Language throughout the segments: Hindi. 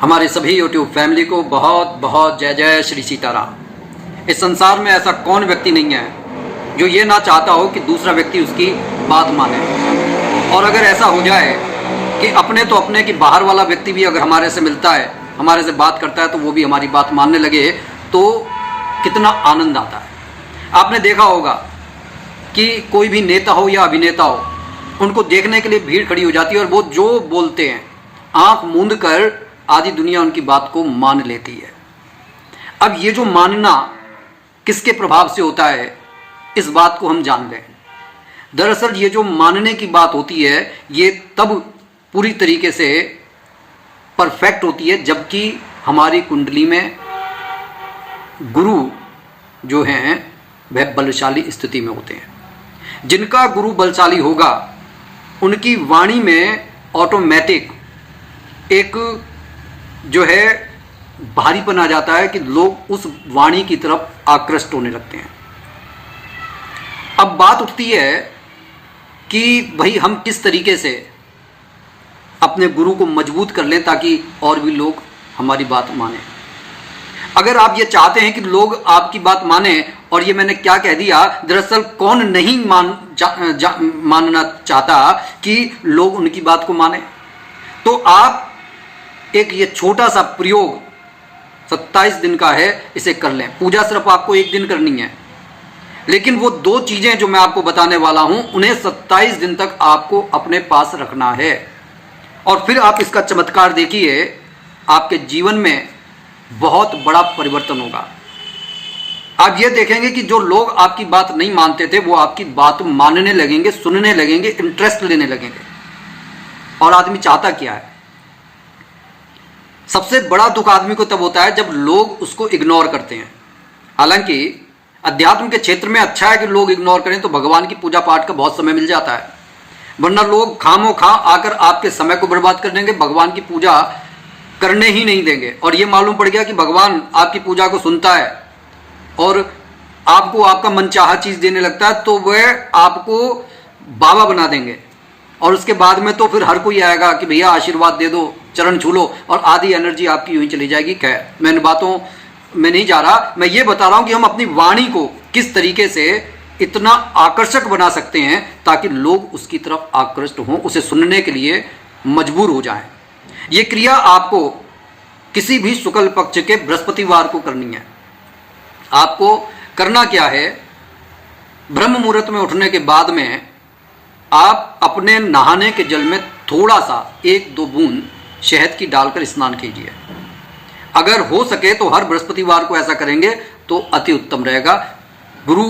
हमारे सभी यूट्यूब फैमिली को बहुत बहुत जय जय श्री सीताराम। इस संसार में ऐसा कौन व्यक्ति नहीं है जो ये ना चाहता हो कि दूसरा व्यक्ति उसकी बात माने। और अगर ऐसा हो जाए कि अपने तो अपने कि बाहर वाला व्यक्ति भी अगर हमारे से मिलता है, हमारे से बात करता है, तो वो भी हमारी बात मानने लगे तो कितना आनंद आता है। आपने देखा होगा कि कोई भी नेता हो या अभिनेता हो, उनको देखने के लिए भीड़ खड़ी हो जाती है और वो जो बोलते हैं आंख मूंद कर आधी दुनिया उनकी बात को मान लेती है। अब ये जो मानना किसके प्रभाव से होता है, इस बात को हम जान गए। दरअसल ये जो मानने की बात होती है ये तब पूरी तरीके से परफेक्ट होती है जबकि हमारी कुंडली में गुरु जो हैं वह बलशाली स्थिति में होते हैं। जिनका गुरु बलशाली होगा उनकी वाणी में ऑटोमेटिक एक जो है भारीपन आ जाता है कि लोग उस वाणी की तरफ आकृष्ट होने लगते हैं। अब बात उठती है कि भाई हम किस तरीके से अपने गुरु को मजबूत कर लें ताकि और भी लोग हमारी बात माने। अगर आप ये चाहते हैं कि लोग आपकी बात माने, और ये मैंने क्या कह दिया, दरअसल कौन नहीं मानना चाहता कि लोग उनकी बात को माने, तो आप एक ये छोटा सा प्रयोग 27 दिन का है, इसे कर लें। पूजा सिर्फ आपको एक दिन करनी है, लेकिन वो दो चीजें जो मैं आपको बताने वाला हूं उन्हें 27 दिन तक आपको अपने पास रखना है। और फिर आप इसका चमत्कार देखिए, आपके जीवन में बहुत बड़ा परिवर्तन होगा। आप ये देखेंगे कि जो लोग आपकी बात नहीं मानते थे वो आपकी बात मानने लगेंगे, सुनने लगेंगे, इंटरेस्ट लेने लगेंगे। और आदमी चाहता क्या है? सबसे बड़ा दुख आदमी को तब होता है जब लोग उसको इग्नोर करते हैं। हालांकि अध्यात्म के क्षेत्र में अच्छा है कि लोग इग्नोर करें तो भगवान की पूजा पाठ का बहुत समय मिल जाता है, वरना लोग खामो खा आकर आपके समय को बर्बाद कर देंगे, भगवान की पूजा करने ही नहीं देंगे। और ये मालूम पड़ गया कि भगवान आपकी पूजा को सुनता है और आपको आपका मनचाहा चीज देने लगता है तो वह आपको बाबा बना देंगे। और उसके बाद में तो फिर हर कोई आएगा कि भैया आशीर्वाद दे दो, चरण छू लो, और आधी एनर्जी आपकी यूं ही चली जाएगी। खैर, मैं इन बातों में नहीं जा रहा, मैं ये बता रहा हूं कि हम अपनी वाणी को किस तरीके से इतना आकर्षक बना सकते हैं ताकि लोग उसकी तरफ आकृष्ट हों, उसे सुनने के लिए मजबूर हो जाएं। ये क्रिया आपको किसी भी शुक्ल पक्ष के बृहस्पतिवार को करनी है। आपको करना क्या है, ब्रह्म मुहूर्त में उठने के बाद में आप अपने नहाने के जल में थोड़ा सा 1-2 बूंद शहद की डालकर स्नान कीजिए। अगर हो सके तो हर बृहस्पतिवार को ऐसा करेंगे तो अति उत्तम रहेगा। गुरु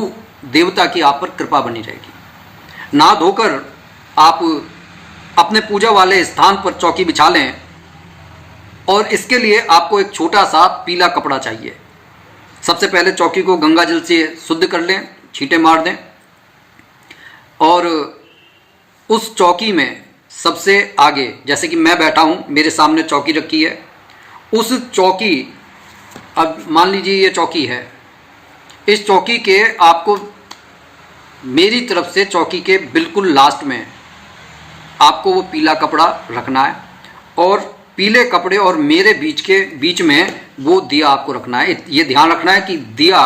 देवता की आप पर कृपा बनी रहेगी। नहा धोकर आप अपने पूजा वाले स्थान पर चौकी बिछा लें, और इसके लिए आपको एक छोटा सा पीला कपड़ा चाहिए। सबसे पहले चौकी को गंगा जल से शुद्ध कर लें, छींटे मार दें, और उस चौकी में सबसे आगे, जैसे कि मैं बैठा हूं, मेरे सामने चौकी रखी है, उस चौकी, अब मान लीजिए ये चौकी है, इस चौकी के आपको मेरी तरफ से चौकी के बिल्कुल लास्ट में आपको वो पीला कपड़ा रखना है, और पीले कपड़े और मेरे बीच में वो दिया आपको रखना है। ये ध्यान रखना है कि दिया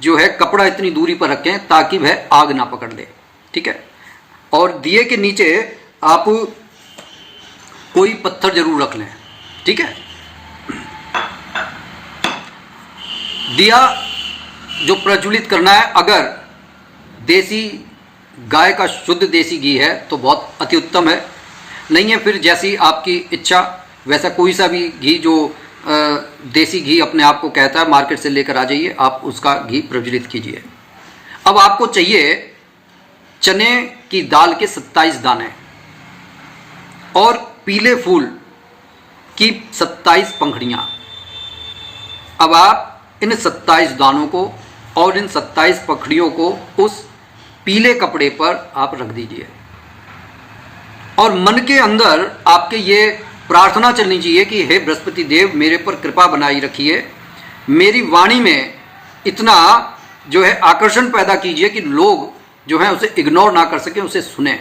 जो है कपड़ा इतनी दूरी पर रखें ताकि वह आग ना पकड़ ले, ठीक है। और दिए के नीचे आप कोई पत्थर जरूर रख लें, ठीक है। दिया जो प्रज्वलित करना है, अगर देसी गाय का शुद्ध देसी घी है तो बहुत अति उत्तम है, नहीं है फिर जैसी आपकी इच्छा वैसा कोई सा भी घी जो देसी घी अपने आप को कहता है मार्केट से लेकर आ जाइए, आप उसका घी प्रज्वलित कीजिए। अब आपको चाहिए चने की दाल के 27 दाने और पीले फूल की 27 पंखुड़ियां। अब आप इन 27 दानों को और इन 27 पंखुड़ियों को उस पीले कपड़े पर आप रख दीजिए, और मन के अंदर आपके ये प्रार्थना चलनी चाहिए कि हे बृहस्पति देव, मेरे पर कृपा बनाई रखिए, मेरी वाणी में इतना जो है आकर्षण पैदा कीजिए कि लोग जो है उसे इग्नोर ना कर सकें, उसे सुने।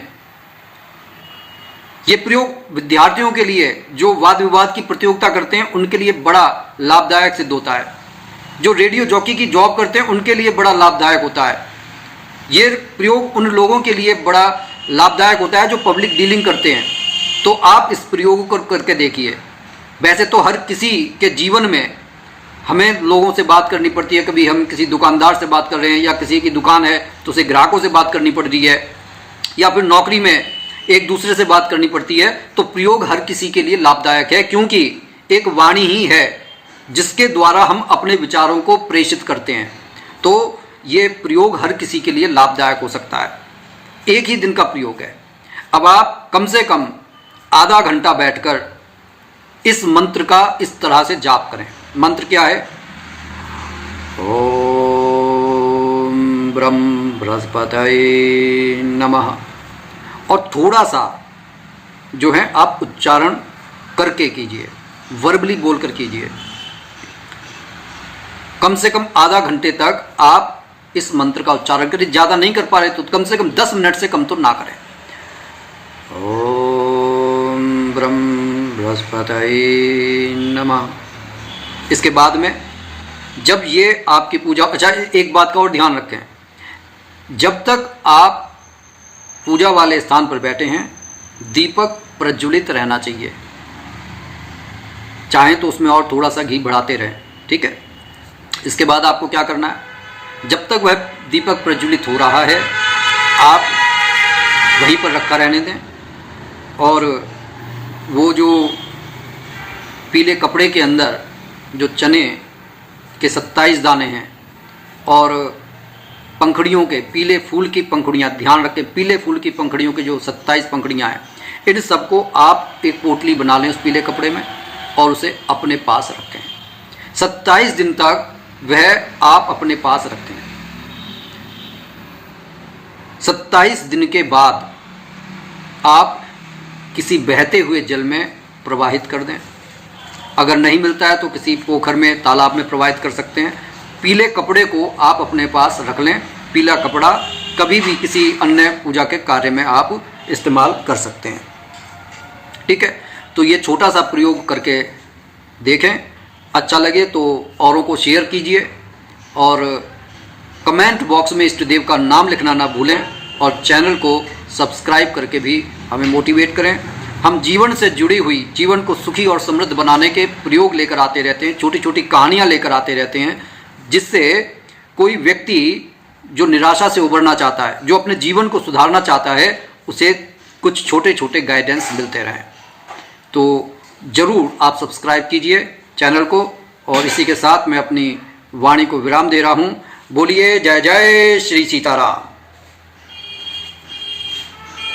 ये प्रयोग विद्यार्थियों के लिए जो वाद विवाद की प्रतियोगिता करते हैं उनके लिए बड़ा लाभदायक सिद्ध होता है। जो रेडियो जॉकी की जॉब करते हैं उनके लिए बड़ा लाभदायक होता है। ये प्रयोग उन लोगों के लिए बड़ा लाभदायक होता है जो पब्लिक डीलिंग करते हैं। तो आप इस प्रयोग को करके देखिए। वैसे तो हर किसी के जीवन में हमें लोगों से बात करनी पड़ती है। कभी हम किसी दुकानदार से बात कर रहे हैं या किसी की दुकान है तो उसे ग्राहकों से बात करनी पड़ रही है, या फिर नौकरी में एक दूसरे से बात करनी पड़ती है। तो प्रयोग हर किसी के लिए लाभदायक है, क्योंकि एक वाणी ही है जिसके द्वारा हम अपने विचारों को प्रेषित करते हैं। तो ये प्रयोग हर किसी के लिए लाभदायक हो सकता है। एक ही दिन का प्रयोग है। अब आप कम से कम आधा घंटा बैठकर इस मंत्र का इस तरह से जाप करें। मंत्र क्या है? ओम ब्रह्म बृहस्पतये नमः। और थोड़ा सा जो है आप उच्चारण करके कीजिए, वर्बली बोलकर कीजिए। कम से कम आधा घंटे तक आप इस मंत्र का उच्चारण करें। ज़्यादा नहीं कर पा रहे तो कम से कम 10 मिनट से कम तो ना करें। ओम ब्रह्म बृहस्पतये नमः। इसके बाद में जब ये आपकी पूजा, अच्छा एक बात का और ध्यान रखें, जब तक आप पूजा वाले स्थान पर बैठे हैं दीपक प्रज्वलित रहना चाहिए। चाहें तो उसमें और थोड़ा सा घी बढ़ाते रहें, ठीक है। इसके बाद आपको क्या करना है, जब तक वह दीपक प्रज्वलित हो रहा है आप वहीं पर रखा रहने दें। और वो जो पीले कपड़े के अंदर जो चने के 27 दाने हैं और पंखुड़ियों के पीले फूल की पंखुड़ियाँ, ध्यान रखें पीले फूल की पंखुड़ियों के जो 27 पंखुड़ियाँ हैं, इन सबको आप एक पोटली बना लें उस पीले कपड़े में और उसे अपने पास रखें। 27 दिन तक वह आप अपने पास रखें। 27 दिन के बाद आप किसी बहते हुए जल में प्रवाहित कर दें। अगर नहीं मिलता है तो किसी पोखर में, तालाब में प्रवाहित कर सकते हैं। पीले कपड़े को आप अपने पास रख लें। पीला कपड़ा कभी भी किसी अन्य पूजा के कार्य में आप इस्तेमाल कर सकते हैं, ठीक है। तो ये छोटा सा प्रयोग करके देखें। अच्छा लगे तो औरों को शेयर कीजिए और कमेंट बॉक्स में इष्ट देव का नाम लिखना ना भूलें और चैनल को सब्सक्राइब करके भी हमें मोटिवेट करें। हम जीवन से जुड़ी हुई, जीवन को सुखी और समृद्ध बनाने के प्रयोग लेकर आते रहते हैं, छोटी छोटी कहानियाँ लेकर आते रहते हैं, जिससे कोई व्यक्ति जो निराशा से उबरना चाहता है, जो अपने जीवन को सुधारना चाहता है, उसे कुछ छोटे छोटे गाइडेंस मिलते रहें। तो ज़रूर आप सब्सक्राइब कीजिए चैनल को। और इसी के साथ मैं अपनी वाणी को विराम दे रहा हूँ। बोलिए जय जय श्री सीताराम।